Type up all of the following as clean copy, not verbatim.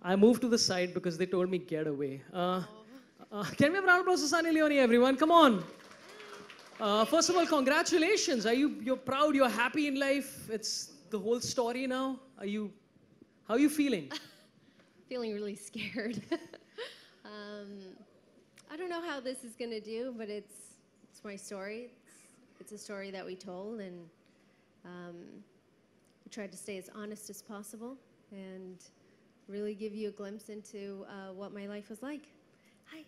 I moved to the side because they told me get away. Can we have a round of applause for Sunny Leone, everyone? Come on. First of all, congratulations. You're proud, you're happy in life. It's the whole story now. How are you feeling? Feeling really scared. I don't know how this is going to do, but it's my story. It's a story that we told, and we tried to stay as honest as possible and really give you a glimpse into what my life was like. Hi.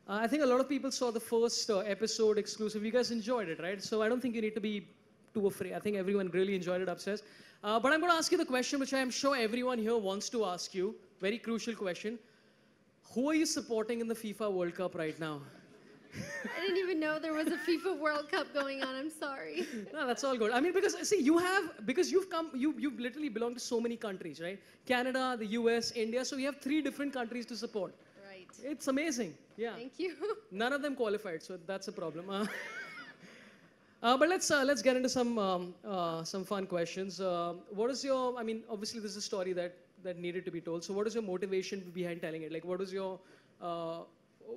I think a lot of people saw the first episode exclusive. You guys enjoyed it, right? So I don't think you need to be too afraid. I think everyone really enjoyed it upstairs. But I'm going to ask you the question which I am sure everyone here wants to ask you. Very crucial question. Who are you supporting in the FIFA World Cup right now? I didn't even know there was a FIFA World Cup going on. I'm sorry. No, that's all good. I mean, because see, you've literally belonged to so many countries, right? Canada, the US, India. So you have 3 different countries to support. Right. It's amazing. Yeah. Thank you. None of them qualified, so that's a problem. But let's get into some fun questions. What is your? I mean, obviously this is a story that needed to be told. So what is your motivation behind telling it? Like, what is your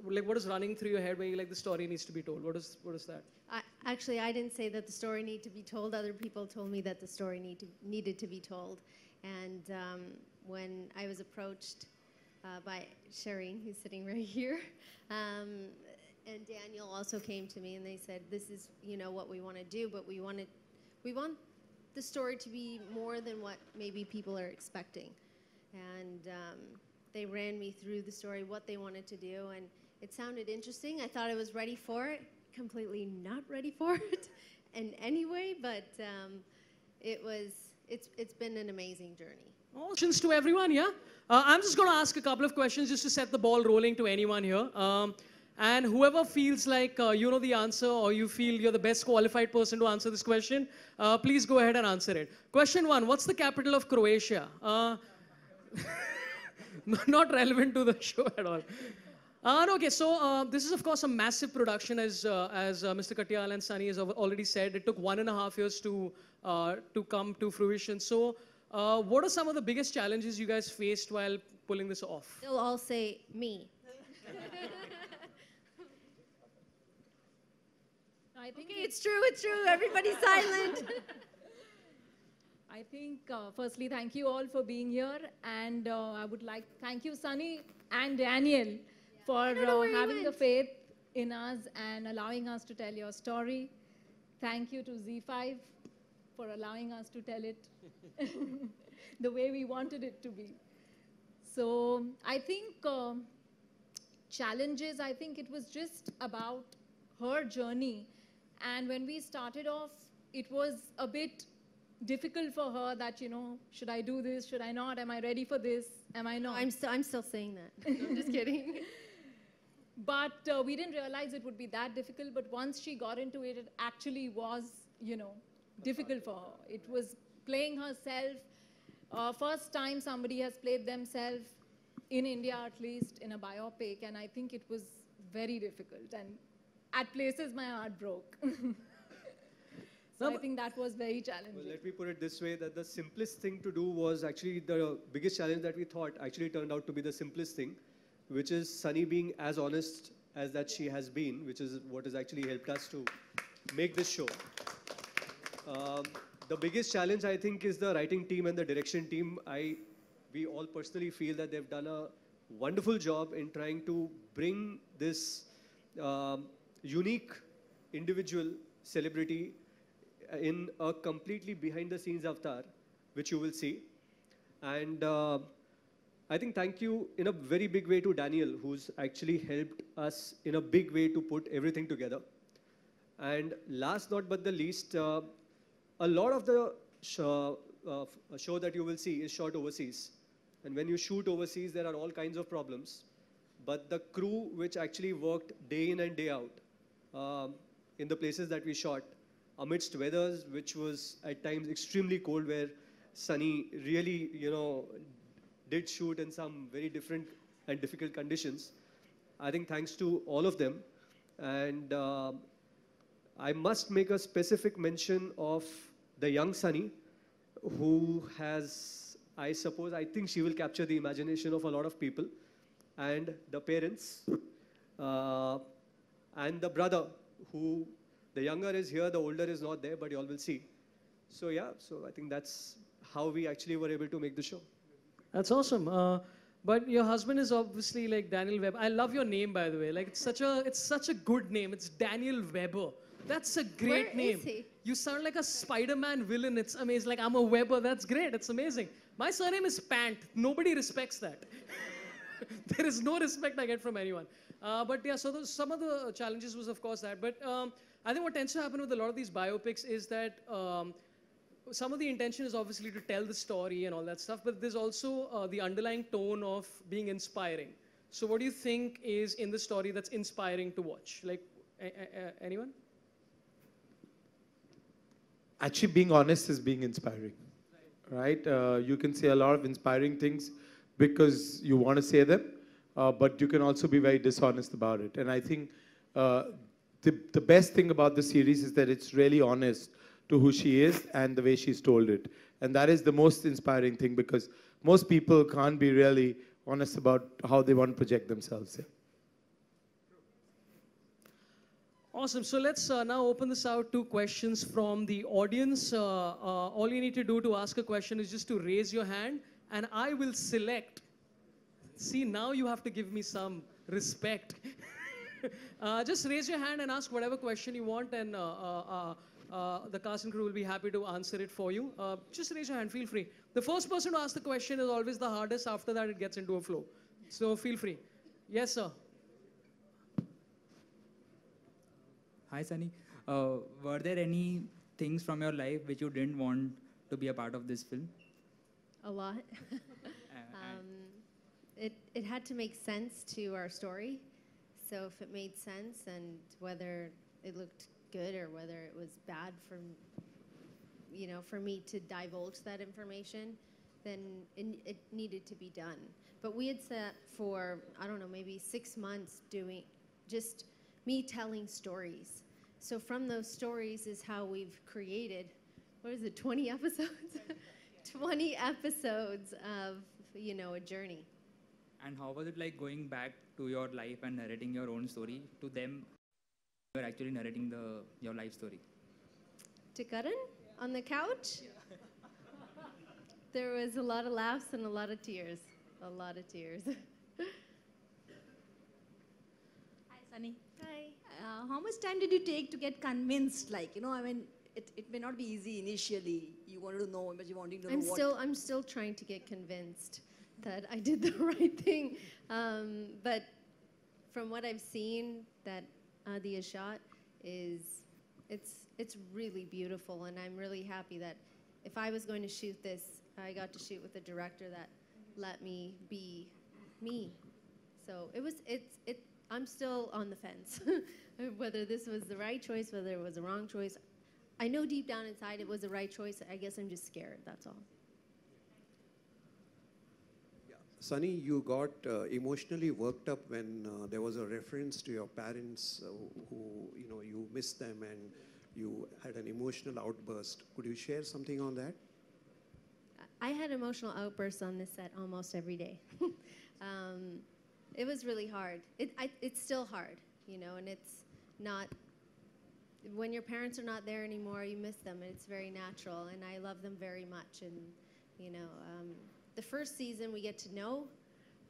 what is running through your head when you like the story needs to be told? What is that? Actually, I didn't say that the story needed to be told. Other people told me that the story needed to be told. And when I was approached by Shireen, who's sitting right here, and Daniel also came to me and they said, "This is what we want to do, but we want the story to be more than what maybe people are expecting." And they ran me through the story, what they wanted to do, and it sounded interesting. I thought I was ready for it. Completely not ready for it in any way, but it's been an amazing journey. Questions to everyone, yeah? I'm just going to ask a couple of questions just to set the ball rolling to anyone here. And whoever feels like you know the answer or you feel you're the best qualified person to answer this question, please go ahead and answer it. Question 1, what's the capital of Croatia? Not relevant to the show at all. Okay, so this is of course a massive production as Mr. Katyal and Sunny has already said. It took 1.5 years to come to fruition. So what are some of the biggest challenges you guys faced while pulling this off? They'll all say me. I think it's true, everybody's silent. I think, firstly, thank you all for being here. And I would like to thank you, Sunny and Daniel, for having the faith in us and allowing us to tell your story. Thank you to Zee5 for allowing us to tell it the way we wanted it to be. So I think challenges, I think it was just about her journey. And when we started off, it was a bit difficult for her that, should I do this? Should I not? Am I ready for this? Am I not? I'm still saying that. I'm just kidding. But we didn't realize it would be that difficult. But once she got into it, it actually was, difficult for her. It was playing herself. First time somebody has played themselves, in India at least, in a biopic. And I think it was very difficult. And at places, my heart broke. So I think that was very challenging. Well, let me put it this way, that the simplest thing to do was actually the biggest challenge that we thought actually turned out to be the simplest thing, which is Sunny being as honest as that she has been, which is what has actually helped us to make this show. The biggest challenge, I think, is the writing team and the direction team. We all personally feel that they've done a wonderful job in trying to bring this unique individual celebrity in a completely behind-the-scenes avatar, which you will see. And I think thank you in a very big way to Daniel, who's actually helped us in a big way to put everything together. And last not but the least, a lot of the show that you will see is shot overseas. And when you shoot overseas, there are all kinds of problems. But the crew which actually worked day in and day out in the places that we shot, amidst weathers which was at times extremely cold, where Sunny really, did shoot in some very different and difficult conditions. I think thanks to all of them. And I must make a specific mention of the young Sunny, who has I think she will capture the imagination of a lot of people. And the parents, and the brother, who the younger is here, the older is not there, but you all will see. So yeah, so I think that's how we actually were able to make the show. That's awesome. But your husband is obviously like Daniel Webber. I love your name, by the way. Like it's such a good name. It's Daniel Webber. That's a great Where name. is he? You sound like a Spider-Man villain. It's amazing. Like I'm a Webber. That's great. It's amazing. My surname is Pant. Nobody respects that. There is no respect I get from anyone. But yeah, so some of the challenges was of course that. But I think what tends to happen with a lot of these biopics is that some of the intention is obviously to tell the story and all that stuff, but there's also the underlying tone of being inspiring. So what do you think is in the story that's inspiring to watch? Like, anyone? Actually, being honest is being inspiring, right? You can say a lot of inspiring things because you want to say them, but you can also be very dishonest about it. And I think the best thing about the series is that it's really honest to who she is and the way she's told it. And that is the most inspiring thing because most people can't be really honest about how they want to project themselves. Yeah. Awesome. So let's now open this out to questions from the audience. All you need to do to ask a question is just to raise your hand, and I will select. See, now you have to give me some respect. Just raise your hand and ask whatever question you want, and the cast and crew will be happy to answer it for you. Just raise your hand, feel free. The first person to ask the question is always the hardest. After that, it gets into a flow. So feel free. Yes, sir. Hi, Sunny. Were there any things from your life which you didn't want to be a part of this film? A lot. It had to make sense to our story. So if it made sense and whether it looked good or whether it was bad for me to divulge that information, then it needed to be done. But we had set for, I don't know, maybe 6 months doing just me telling stories. So from those stories is how we've created, 20 episodes? 20 episodes of, a journey. And how was it like going back to your life and narrating your own story to them? You were actually narrating your life story. To Karan? On the couch? There was a lot of laughs and a lot of tears. A lot of tears. Hi, Sunny. Hi. How much time did you take to get convinced? It may not be easy initially. You wanted to know, but you wanted to know I'm still trying to get convinced that I did the right thing. But from what I've seen that Adia shot it's really beautiful, and I'm really happy that if I was going to shoot this, I got to shoot with a director that let me be me. So I'm still on the fence whether this was the right choice, whether it was the wrong choice. I know deep down inside it was the right choice. I guess I'm just scared, that's all. Sunny, you got emotionally worked up when there was a reference to your parents who, you missed them and you had an emotional outburst. Could you share something on that? I had emotional outbursts on this set almost every day. It was really hard. It's still hard, and it's not, when your parents are not there anymore, you miss them, and it's very natural, and I love them very much. And, the first season, we get to know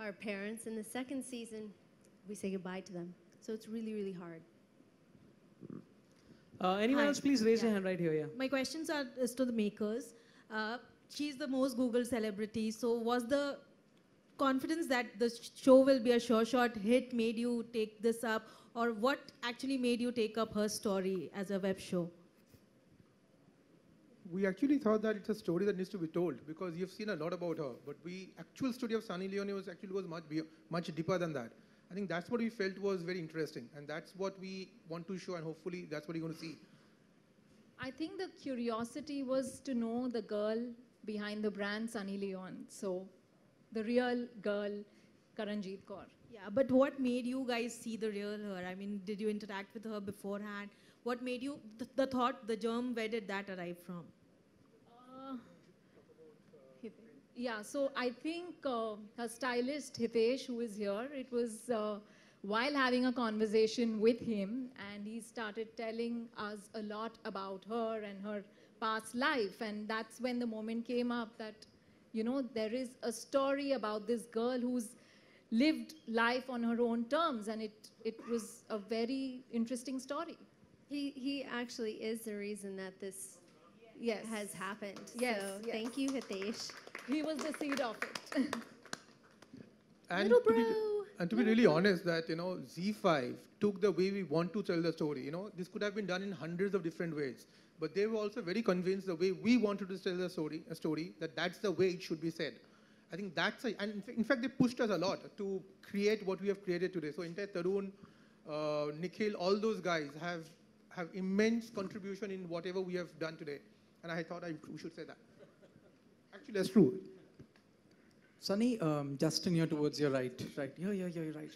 our parents, and the second season, we say goodbye to them. So it's really, really hard. Anyone Hi. else, please raise your Yeah. hand right here, yeah. My questions is to the makers. She's the most Googled celebrity. So was the confidence that the show will be a sure shot hit made you take this up? Or what actually made you take up her story as a web show? We actually thought that it's a story that needs to be told because you've seen a lot about her. But actual story of Sunny Leone was much deeper than that. I think that's what we felt was very interesting. And that's what we want to show, and hopefully that's what you're going to see. I think the curiosity was to know the girl behind the brand Sunny Leone. So the real girl, Karenjit Kaur. Yeah, but what made you guys see the real her? I mean, did you interact with her beforehand? What made you, the thought, the germ, where did that arrive from? Yeah, so I think her stylist, Hitesh, who is here, it was while having a conversation with him, and he started telling us a lot about her and her past life. And that's when the moment came up that, you know, there is a story about this girl who's lived life on her own terms, and it was a very interesting story. He actually is the reason that this has happened. Yes, So yes. thank you, Hitesh. He was the seed of it. And Little to be, bro. and to be really honest, that Zee5 took the way we want to tell the story. This could have been done in hundreds of different ways, but they were also very convinced the way we wanted to tell the story, that's the way it should be said. I think and in fact they pushed us a lot to create what we have created today. So entire Tarun, Nikhil, all those guys have immense contribution in whatever we have done today. And I thought we should say that. Actually, that's true. Sunny, Justin here towards your right. Right. Yeah, right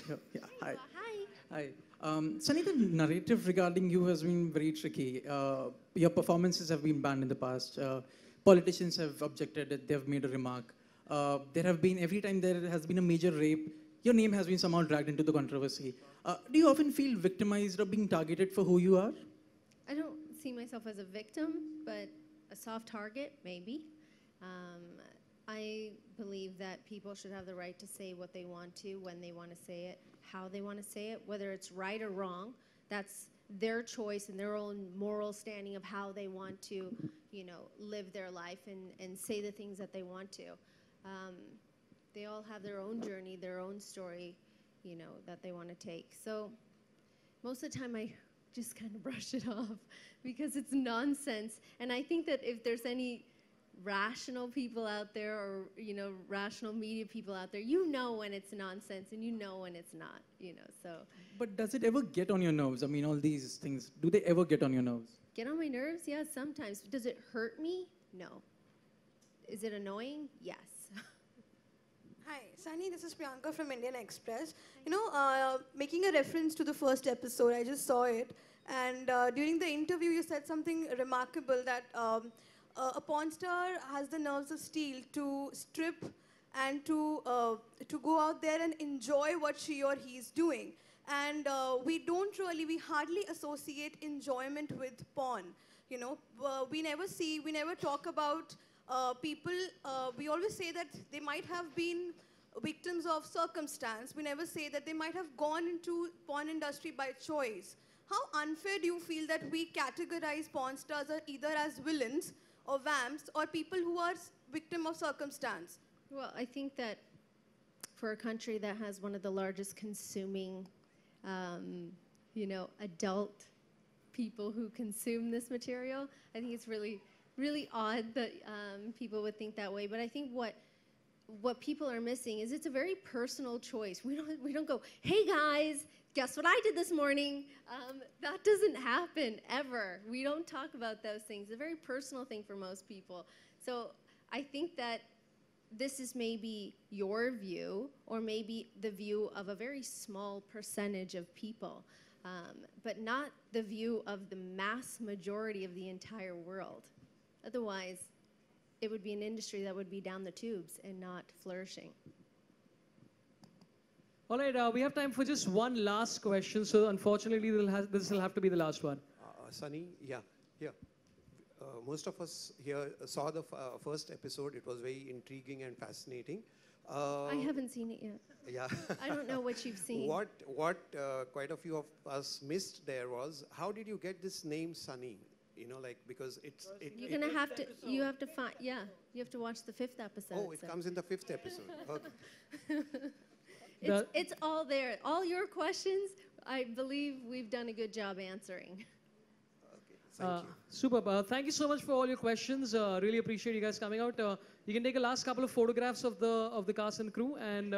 here. Yeah, hi. Hi. Hi. Sunny, the narrative regarding you has been very tricky. Your performances have been banned in the past. Politicians have objected, they've made a remark. There have been, every time there has been a major rape, your name has been somehow dragged into the controversy. Do you often feel victimized or being targeted for who you are? I don't see myself as a victim, but a soft target, maybe. I believe that people should have the right to say what they want to, when they want to say it, how they want to say it, whether it's right or wrong. That's their choice and their own moral standing of how they want to, live their life and say the things that they want to. They all have their own journey, their own story, that they want to take. So most of the time I just kind of brush it off because it's nonsense. And I think that if there's any rational people out there or, rational media people out there, when it's nonsense and when it's not, so. But does it ever get on your nerves? I mean, all these things, do they ever get on your nerves? Get on my nerves? Yeah, sometimes. Does it hurt me? No. Is it annoying? Yes. Hi, Sunny, this is Priyanka from Indian Express. Making a reference to the first episode, I just saw it. And during the interview, you said something remarkable that a porn star has the nerves of steel to strip and to go out there and enjoy what she or he is doing. And we hardly associate enjoyment with porn. We never talk about people, we always say that they might have been victims of circumstance. We never say that they might have gone into porn industry by choice. How unfair do you feel that we categorize porn stars either as villains or vamps or people who are victim of circumstance? Well, I think that for a country that has one of the largest consuming, adult people who consume this material, I think it's really odd that people would think that way. But I think what people are missing is it's a very personal choice. We don't go, hey guys, guess what I did this morning? That doesn't happen ever. We don't talk about those things. It's a very personal thing for most people. So I think that this is maybe your view or maybe the view of a very small percentage of people, but not the view of the mass majority of the entire world. Otherwise, it would be an industry that would be down the tubes and not flourishing. All right, we have time for just one last question. So unfortunately, this will have to be the last one. Sunny, yeah. Most of us here saw the first episode. It was very intriguing and fascinating. I haven't seen it yet. Yeah. I don't know what you've seen. What quite a few of us missed there was, how did you get this name Sunny? Because you're gonna have to. You have to find. Yeah, you have to watch the 5th episode. Oh, it comes in the 5th episode. Okay. It's all there. All your questions, I believe we've done a good job answering. Thank you. Super. Thank you so much for all your questions. Really appreciate you guys coming out. You can take a last couple of photographs of the cast and crew and.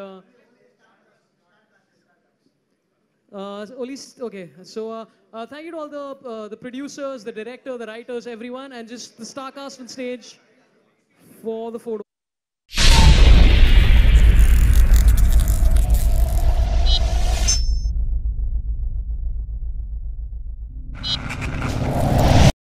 Okay. So thank you to all the producers, the director, the writers, everyone, and just the star cast on stage for the photo.